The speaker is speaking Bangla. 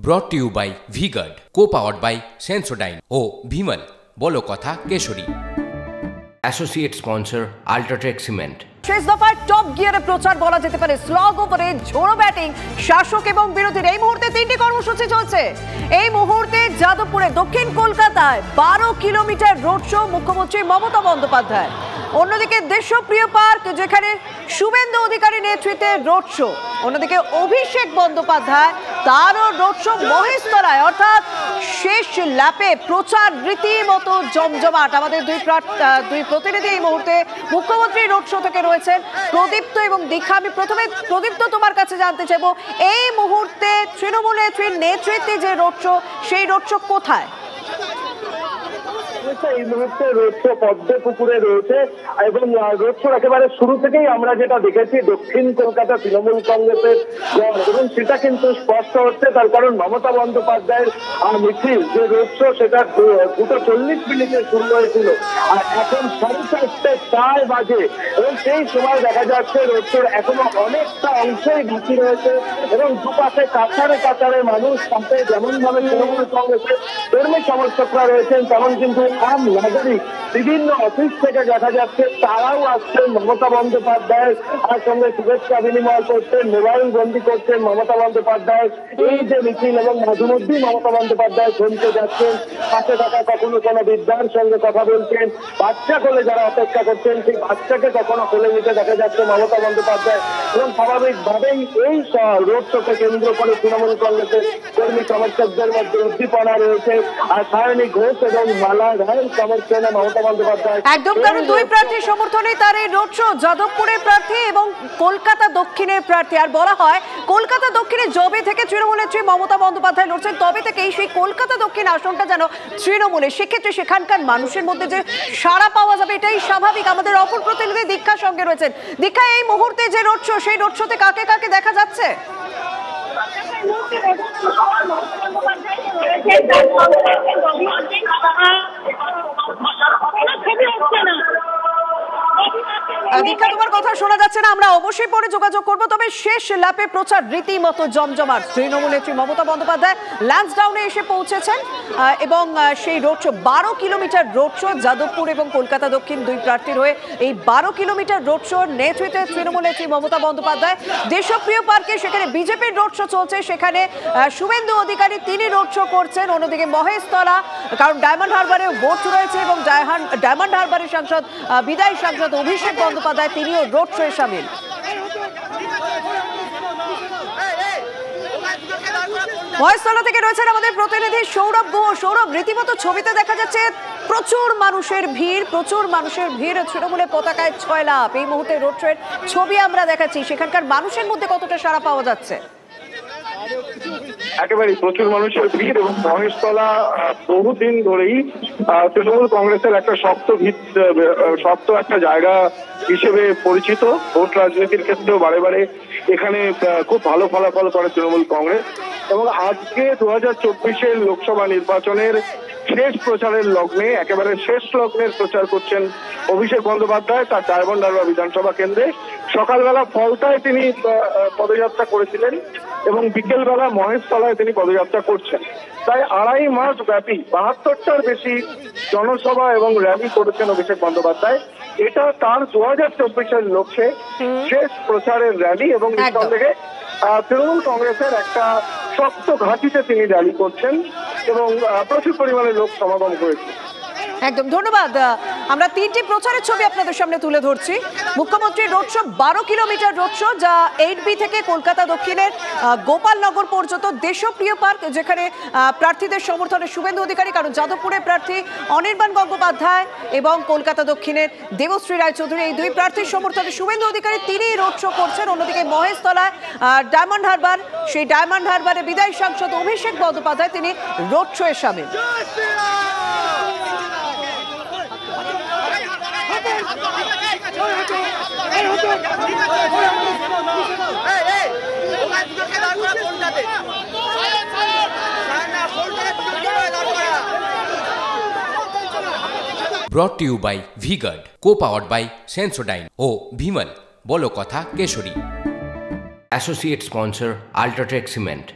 Brought to you by V-Guard, co-powered by Sensodyne O Bhimal, বলো কথা Keshari. Associate sponsor Ultratech Cement। শেষ দফায় টপ গিয়ারে প্রচার বলা যেতে পারে, স্লগ ওভারে ঝোড়ো ব্যাটিং শাসক এবং বিরোধীর। এই মুহূর্তে তিনটি কর্মসূচি চলছে। এই মুহূর্তে যাদবপুরে দক্ষিণ কলকাতায় 12 কিলোমিটার রোড শো মুখ্যমন্ত্রী মমতা বন্দ্যোপাধ্যায়। অন্যদিকে দেশপ্রিয় পার্ক, যেখানে শুভেন্দু অধিকারী নেতৃত্বে রোড শো। অন্যদিকে অভিষেক বন্দ্যোপাধ্যায়, তারও রোড শো মহেশতলায়, অর্থাৎ শেষ ল্যাপে প্রচার রীতিমতো জমজমাট। আমাদের দুই প্রতিনিধি এই মুহূর্তে মুখ্যমন্ত্রী রোড শো থেকে রয়েছেন, প্রদীপ্ত এবং দীক্ষা। আমি প্রথমে প্রদীপ্ত তোমার কাছে জানতে চাইবো, এই মুহূর্তে তৃণমূলের নেতৃত্বে যে রোড শো, সেই রোড শো কোথায়? এই মুহূর্তে রোড শো পদ্মপুকুরে রয়েছে এবং রোড শোর একেবারে শুরু থেকেই আমরা যেটা দেখেছি, দক্ষিণ কলকাতা তৃণমূল কংগ্রেসের এবং সেটা কিন্তু স্পষ্ট হচ্ছে। তার কারণ মমতা বন্দ্যোপাধ্যায়ের মিছিল যে রোড শো, সেটা 2:40 মিনিটে শুরু হয়েছিল আর এখন 4:30 বাজে এবং সেই সময় দেখা যাচ্ছে রোড শোর এখনো অনেকটা অংশই বাকি রয়েছে এবং দুপাশে কাছাড়ে কাছাড়ে মানুষ, তাতে যেমন ভাবে তৃণমূল কংগ্রেসের কর্মী সমর্থকরা রয়েছেন, তেমন কিন্তু আম নাগরিক বিভিন্ন অফিস থেকে দেখা যাচ্ছে তারাও আসছেন মমতা বন্দ্যোপাধ্যায়ের সঙ্গে শুভেচ্ছা বিনিময় করছেন, মোবাইল বন্দি করছেন মমতা বন্দ্যোপাধ্যায় এই যে মিছিল। এবং মাঝে মধ্যেই মমতা বন্দ্যোপাধ্যায় শুনতে যাচ্ছেন, পাশে থাকা কখনো কোনো বৃদ্ধার সঙ্গে কথা বলছেন, বাচ্চা কোলে যারা অপেক্ষা করছেন সেই বাচ্চাকে কখনো কোলে নিতে দেখা যাচ্ছে মমতা বন্দ্যোপাধ্যায়। এবং স্বাভাবিকভাবেই এই রোড শোকে কেন্দ্র করে তৃণমূল কংগ্রেসের কর্মী সমর্থকদের মধ্যে উদ্দীপনা রয়েছে। আর সায়নী ঘোষ এবং মালা রায়ের সমর্থনে মমতা বন্দ্যোপাধ্যায়, একদম, কারণ দুই প্রার্থীর সমর্থনে তার এই রোড শো, যাদবপুরের প্রার্থী এবং কলকাতা দক্ষিণের প্রার্থী। আর বলা হয় কলকাতা দক্ষিণে যবে থেকে তৃণমূল নেত্রী মমতা বন্দ্যোপাধ্যায় লড়ছেন, তবে থেকেই সেই কলকাতা দক্ষিণ আসনটা যেন তৃণমূলের। সেক্ষেত্রে সেখানকার মানুষের মধ্যে যে সাড়া পাওয়া যাবে, এটাই স্বাভাবিক। আমাদের অপর প্রতিনিধি দীক্ষার সঙ্গে রয়েছেন। দীক্ষা, এই মুহূর্তে যে রোড শো, সেই রোড শোতে কাকে কাকে দেখা যাচ্ছে? দীক্ষা, তোমার কথা শোনা যাচ্ছে না, আমরা অবশ্যই পরে যোগাযোগ করবো। তবে শেষ ল্যাপে প্রচার রীতিমতো জমজমাট। তৃণমূল নেত্রী মমতা বন্দ্যোপাধ্যায় ল্যান্সডাউনে এসে পৌঁছেছেন এবং সেই road show 12 kilometre road show, Jadavpur এবং কলকাতা দক্ষিণ দুই প্রার্থীর হয়ে এই 12 কিলোমিটার রোড শোর নেতৃত্বে তৃণমূল নেত্রী মমতা বন্দ্যোপাধ্যায়। দেশপ্রিয় পার্কে সেখানে বিজেপির রোড শো চলছে, সেখানে শুভেন্দু অধিকারী তিনি রোড শো করছেন। অন্যদিকে মহেশতলা, কারণ ডায়মন্ড হারবারে ভোট রয়েছে এবং ডায়মন্ড হারবারের সাংসদ বিদায়ী সাংসদ অভিষেক বন্দ্যোপাধ্যায় তিনিও রোড শোয়ে সামিল। মহেশতলা থেকে রয়েছেন আমাদের প্রতিনিধি সৌরভ গুহ। সৌরভ, রীতিমতো ছবিতে দেখা যাচ্ছে প্রচুর মানুষের ভিড়, তৃণমূলের পতাকায় 6 লাভ। এই মুহূর্তে রোড শোয়ের ছবি আমরা দেখাচ্ছি, সেখানকার মানুষের মধ্যে কতটা সাড়া পাওয়া যাচ্ছে? একেবারে প্রচুর মানুষের ভিড় এবং মহেশতলা বহুদিন ধরেই তৃণমূল কংগ্রেসের একটা শক্ত একটা জায়গা হিসেবে পরিচিত। ভোট রাজনীতির ক্ষেত্রেও বারে বারে এখানে খুব ভালো ফলাফল করে তৃণমূল কংগ্রেস। এবং আজকে 2024-এর লোকসভা নির্বাচনের শেষ প্রচারের লগ্নে, একেবারে শেষ লগ্নের প্রচার করছেন অভিষেক বন্দ্যোপাধ্যায় তার ডায়মন্ড হারবার বিধানসভা কেন্দ্রে। সকালবেলা ফলতায় তিনি পদযাত্রা করেছিলেন এবং বিকেলবেলা মহেশতলায় তিনি পদযাত্রা করছেন। তাই 2.5 মাস ব্যাপী 72টার বেশি জনসভা এবং র্যালি করেছেন অভিষেক বন্দ্যোপাধ্যায়। এটা তার 2024-এর লক্ষ্যে শেষ প্রচারের র্যালি এবং নিঃসন্দেহে তৃণমূল কংগ্রেসের একটা শক্ত ঘাঁটিতে তিনি র্যালি করছেন এবং প্রচুর পরিমাণে লোক সমাগম করেছে। একদম, ধন্যবাদ। আমরা তিনটি প্রচারের ছবি আপনাদের সামনে তুলে ধরছি। মুখ্যমন্ত্রীর road show 12 kilometre road show, যা 8B থেকে কলকাতা দক্ষিণের গোপালনগর পর্যন্ত। দেশপ্রিয় পার্ক, যেখানে প্রার্থীদের সমর্থনে শুভেন্দু অধিকারী, কারণ যাদবপুরের প্রার্থী অনির্বাণ গঙ্গোপাধ্যায় এবং কলকাতা দক্ষিণের দেবশ্রী রায়চৌধুরী, এই দুই প্রার্থীর সমর্থনে শুভেন্দু অধিকারী তিনি রোড শো করছেন। অন্যদিকে মহেশতলায় ডায়মন্ড হারবার, সেই ডায়মন্ড হারবারে বিদায়ী সাংসদ অভিষেক বন্দ্যোপাধ্যায় তিনি রোড শোয়ে সামিল। Brought to you by V-Guard, co-powered by Sensodyne O Bhimal, বলো কথা Keshari. Associate sponsor Ultratech Cement।